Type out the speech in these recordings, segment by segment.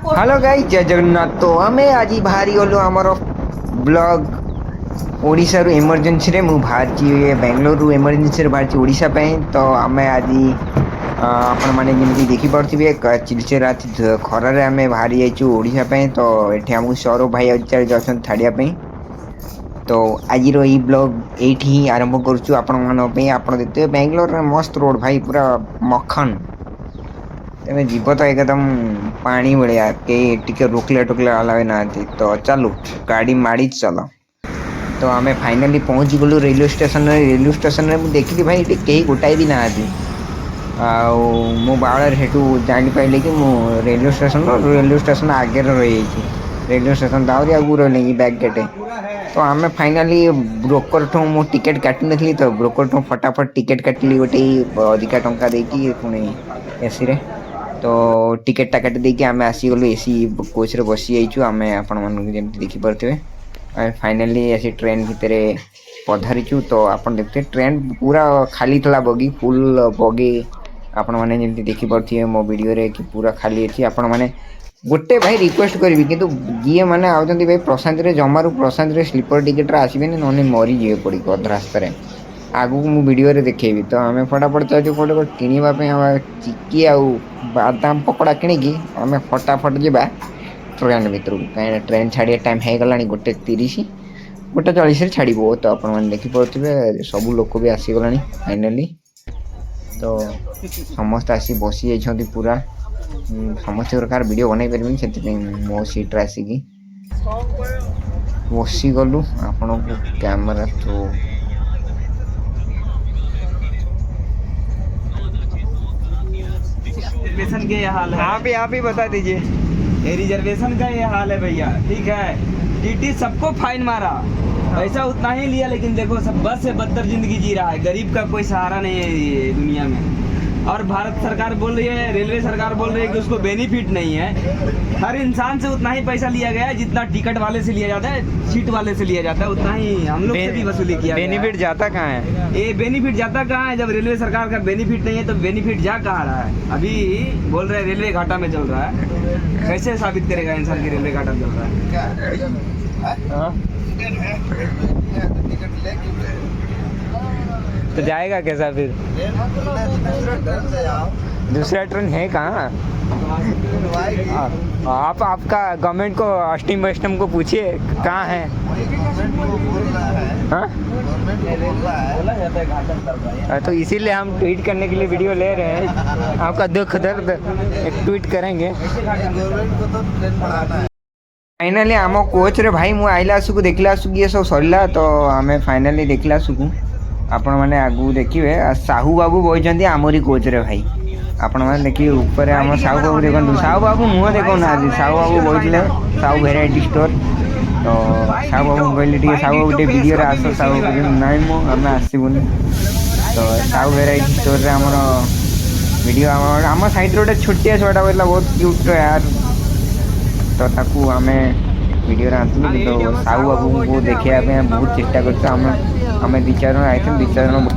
Hello guys, जय जगन्नाथ। तो आमे आज बाहरी गलु आमर ब्लॉग ओडिशा रु इमरजेंसी रे मु बाहरची बेंगलोर रु इमरजेंसी रे बाहरची ओडिशा पे। तो आमे आज आपण माने जेमती देखि पड़थिबे चिलचेरा खरा रे आमे बाहरी जाइछु ओडिशा पे। तो एठी हमु सौरभ भाई आचार्य जसन थाडिया पे। तो आज रो ई ब्लॉग एठी ही आरंभ करछु आपण मानो पे। आपण देखते बेंगलोर रे मस्त रोड भाई, पूरा मक्खन। तमे जीव तो एकदम पानी भलिया के टिके रोकले टोकले अलावे ना थी। तो चलो गाड़ी माड़ी चलो। तो आमे फाइनली पहुंच गलु रेलवे स्टेशन रे। रेलवे स्टेशन रे मु देखली भाई एठी केही गोटाई भी ना थी। मो बाळर हेटू जानि पाइले कि मु रेलवे स्टेशन आगे रही छी। रेलवे स्टेशन दाउरी आगु रहले बैक गेटे। तो आमे फाइनली ब्रोकर ठो मु टिकट काटि नथली। तो ब्रोकर ठो फटाफट टिकट काटली गोटे अधिका टंका देकी पुणी एसी रे। तो टिकट टा काटि देकी आमे आसी गलु एसी कोच रे बसी जाइछु। आमे आपण मन जेमति देखि परथिबे फाइनली एसी ट्रेन भितरे पधारिछु। तो आपण देखते ट्रेन पूरा खाली थला, बगी फुल बगी आपण माने जेमति देखि परथिबे मो वीडियो रे कि पूरा खाली अछि। आपण माने गोटे भाई रिक्वेस्ट करबी किंतु जिए माने आउचंती भाई प्रशांत रे जमारू प्रशांत रे स्लीपर टिकट रे आसीबेनी, नने मरी जिवे पड़ी अध रास्ता रे। आगु मु वीडियो रे देखेबी। तो आमे फटाफट चाहछु कोटे किनिबा पे चिक्की आउ बादाम पकोड़ा किनिकी आमे फटाफट जिबा ट्रेन भितर को। कहीं ट्रेन छाड़िया टाइम है गलानी 1:30 1:40 रे छाड़िबो। तो आपण माने देखि परथिबे सब लोक भी आसी गलानी फाइनली। तो समस्त आसी बसी जाइछंती पूरा। समस्त प्रकार वीडियो बनाई परबिन, सेति मो सीट रे आसी की बसी गलु। आपण को कैमरा तो रिजर्वेशन के ये हाल है। आप ही बता दीजिए। ये रिजर्वेशन का ये हाल है भैया, ठीक है। टीटी सबको फाइन मारा, पैसा उतना ही लिया, लेकिन देखो सब बस से बदतर जिंदगी जी रहा है। गरीब का कोई सहारा नहीं है ये दुनिया में। और भारत सरकार बोल रही है, रेलवे सरकार बोल रही है कि उसको बेनिफिट नहीं है। हर इंसान से उतना ही पैसा लिया गया है जितना टिकट वाले से लिया जाता है, सीट वाले से लिया जाता है, उतना ही हम लोग से भी वसूली किया। बेनिफिट जाता कहाँ है? ये बेनिफिट जाता कहाँ है? जब रेलवे सरकार का बेनिफिट नहीं है तो बेनिफिट जा कहाँ रहा है? अभी बोल रहे हैं रेलवे घाटा में चल रहा है। कैसे साबित करेगा इंसान की रेलवे घाटा में चल रहा है? तो जाएगा कैसा फिर? दूसरा ट्रेन है कहाँ? आप आपका गवर्नमेंट को अष्टम वैष्णव को पूछिए कहाँ है। हाँ? तो इसीलिए हम ट्वीट करने के लिए वीडियो ले रहे हैं। आपका दुख दर्द एक ट्वीट करेंगे। फाइनली आम कोच रे भाई मु आइला सुकु देखला सुकु ये सब सरला। तो आमे फाइनली देखला सुकु आपण माने आगु देखिबे साहू बाबू बइचंती आमरी कोच रे भाई। आपण माने देखि ऊपर हम साहू बाबू देखन। साहू बाबू मुह देखो ना आज। साहू बाबू बइले साहू वेराइटी स्टोर। तो साहू बाबू कहली टिके साहू बाबू टे वीडियो रे आसो। साहू बाबू नाइ मो हमें आसीबुनी। तो साहू वेराइटी स्टोर रे हमर वीडियो हम साइड रोटे छोटिया छोटा बोला बहुत क्यूट यार। तो ताकू हमें वीडियो रे आंतलु। तो साहू बाबू को देखिया पे बहुत चेष्टा करछ। हमें 2-4 जन आइथन। 2-4 जन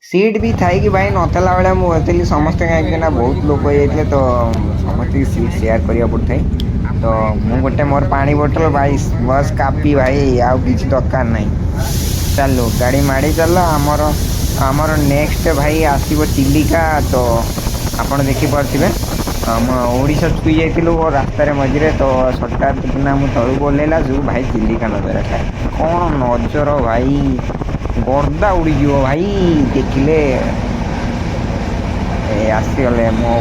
सीट भी थाई कि भाई नथला बेला मु होतली समस्त काहे ना बहुत लोग हो जाइतले। तो समस्त सीट शेयर करिया पड़थाई। तो मु गोटे मोर पानी बोतल भाई बस कापी भाई आ किछ दरकार नहीं। चलो गाड़ी माड़ी चलो। हमर नेक्स्ट भाई आसीबो चिलिका। तो आपण देखि परथिबे हम ओडिशा छुई जाइतिलु रास्ता रे मझिरे। तो सरकार कितना मु तळु बोलेला जो भाई चिलिका नजर खाए कौन नजर भाई गर्दा उड़ी जीवो भाई देखिले आसीगले मो।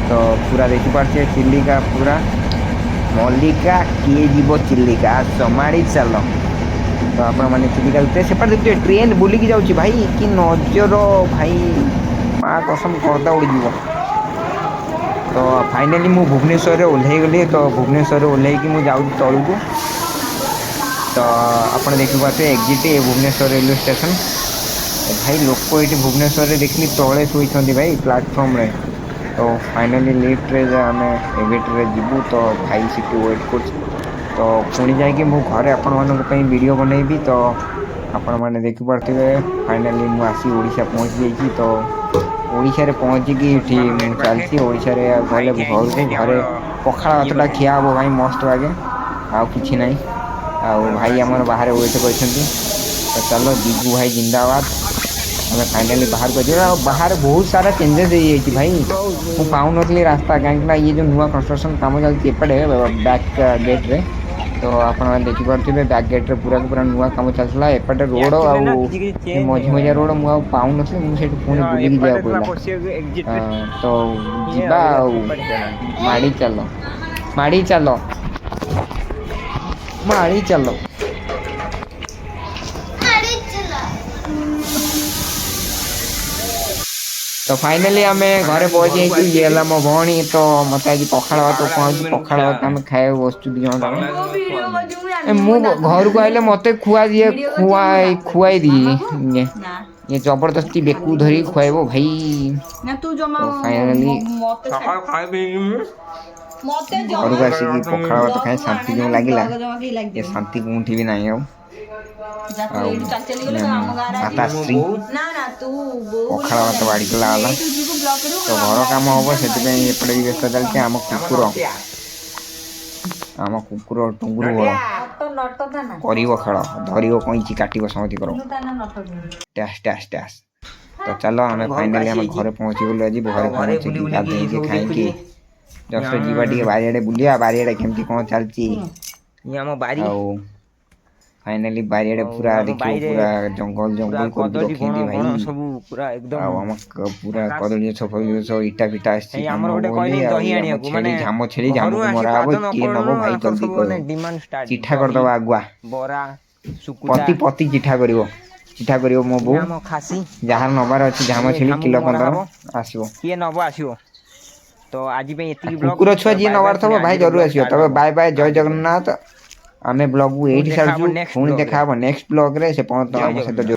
तो पूरा देखि पारछे चिलिका पूरा मल्लिका किए जीवो चिलिका समाड़ी चलो। तो आपण माने चिलिका उते सेपट देखिए ट्रेन बुली की जाउची भाई कि नजर भाई मां कसम गर्दा उड़ी जीवो। तो फाइनली मु भुवनेश्वर रे ओल्हे गली। तो भुवनेश्वर रे ओल्हे कि मु जाउ तळु को। तो आपण देखि पाते एग्जिट भुवनेश्वर रेलवे स्टेशन। भाई लोक ये भुवनेश्वर रे देखली तळे सोईछंती भाई प्लेटफॉर्म रे। तो फाइनली लिफ्ट रे आमे एग्जिट रे जिबु। तो भाई सिटी वेट कर। तो पुणी जाकि मु घरे आपण मानक पई वीडियो बनैबी। तो आपण मैंने देखी पारे फाइनाली मुझे आसी ओडिशा पहुँच जाइए तो ओडिशा रे पहुँचिकी चलती ओडिशा रे गले घर को घरे पखाड़ भातटा खिया हम भाई मस्त लगे आउ कि ना भाई आम बाहर वेट कर तो चलो जीजू भाई जिंदाबाद हमें फाइनाली बाहर कर बाहर बहुत सारा चेंजेस हो जाए भाई मुझे पाऊन रास्ता कहीं ये जो नुआ कंस्ट्रक्शन काम चलती एपटे बैक गेट रे तो आप देखिपे बैक गेट रे पूरा पूरा नुआ काम चलता एपटे रोड मझी मझिया रोड मुझे पाऊन मुझे पुणी बुलिकी जावा पड़ा तो जीवा माड़ी चलो माड़ी चलो माड़ी चलो तो फाइनली आम घरे पहुंची ये मो भौणी तो मत आज पखाड़ भात कहूँ पखाड़ भात आम खाए बसु दी मु घर को आइले मत खुआ दिए खुआई दिए ये जबरदस्ती बेकू धरी खुआब भाई तो फाइनली घर को आसिक पखाड़ भात खाए शांति जो लगे ये शांति कौटी भी नहीं माताश्री पखाड़ भात बाड़ी गला तो घर कम हम से एपटे व्यस्त चलती आम कुकुर टुंगुर कर खेल धर कहीं काट समति कर टैस टैस टैस तो चलो आम फाइनाली आम घर पहुँची गलु आज घर पहुँची गाधे खाई जस्ट जीवा टे बारियाड़े बुलिया बारियाड़े केमती कौन चलती फाइनाली बारियाड़े पूरा देखिए पूरा जंगल जंगल कर रखी भाई सब पूरा एकदम पूरा कदली सफल सब इटा फिटा झाम छेड़ी झाम मरा हम किए नब भाई जल्दी कर चिठा कर दबा आगुआ पति पति चिठा कर मो बो जहाँ नबार अच्छी झाम छेड़ी किलो 15 आसो किए नब आसो तो आज कुकुर छुआ जी नबार थब भाई जरूर आसो तब बाय बाय जय जगन्नाथ आमे ब्लॉग को एठी सारजु पुणी देखा नेक्स्ट ब्लॉग रे से पहुंच